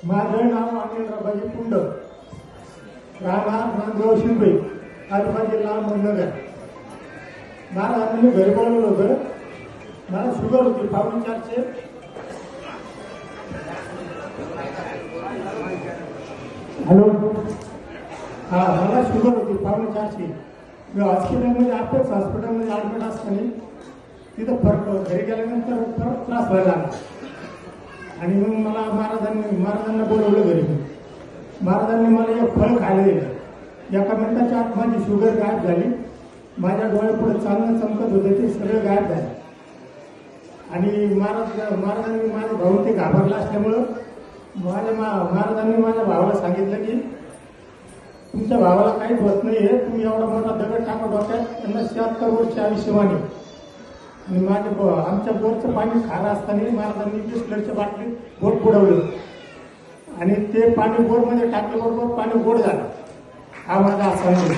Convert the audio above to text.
माझं नाव अनिल पुंड, राहणार नांदगाव शिंपे, तालुका जिल्हा अहमदनगर. महाराजांनी घरी बोलवलं होतं. मला शुगर होती 4.5. हॅलो, हा, मला शुगर होती 4.5. मी हॉस्पिटलमध्ये अपेक्स हॉस्पिटलमध्ये ॲडमिट असताना तिथं फरक घरी गेल्यानंतर फरक त्रास व्हायला लागला. आणि मग मला महाराजांना बोलवलं घरी. महाराजांनी मला एक फळ खायला दिलं. एका मिनिटाच्या आत माझी शुगर गायब झाली. माझ्या डोळ्यापुढे चांगलं चमकत होते ते सगळं गायब झालं. आणि महाराजांनी माझ्या भाऊ ते घाबरला असल्यामुळं महाराजांनी माझ्या भावाला सांगितलं की तुमच्या भावाला काहीच होत नाहीये, तुम्ही एवढा मोठा दगड टाका डोक्यात. त्यांना 76 वर्ष आयुष्यवाणी. आणि आमच्या बोरचं पाणी खारं असताना महाराजांनी बिस्लरच्या बाटलीत बोट बुडवलं आणि ते पाणी बोरमध्ये टाकल्याबरोबर पाणी गोड झालं. हा माझा असा अनुभव.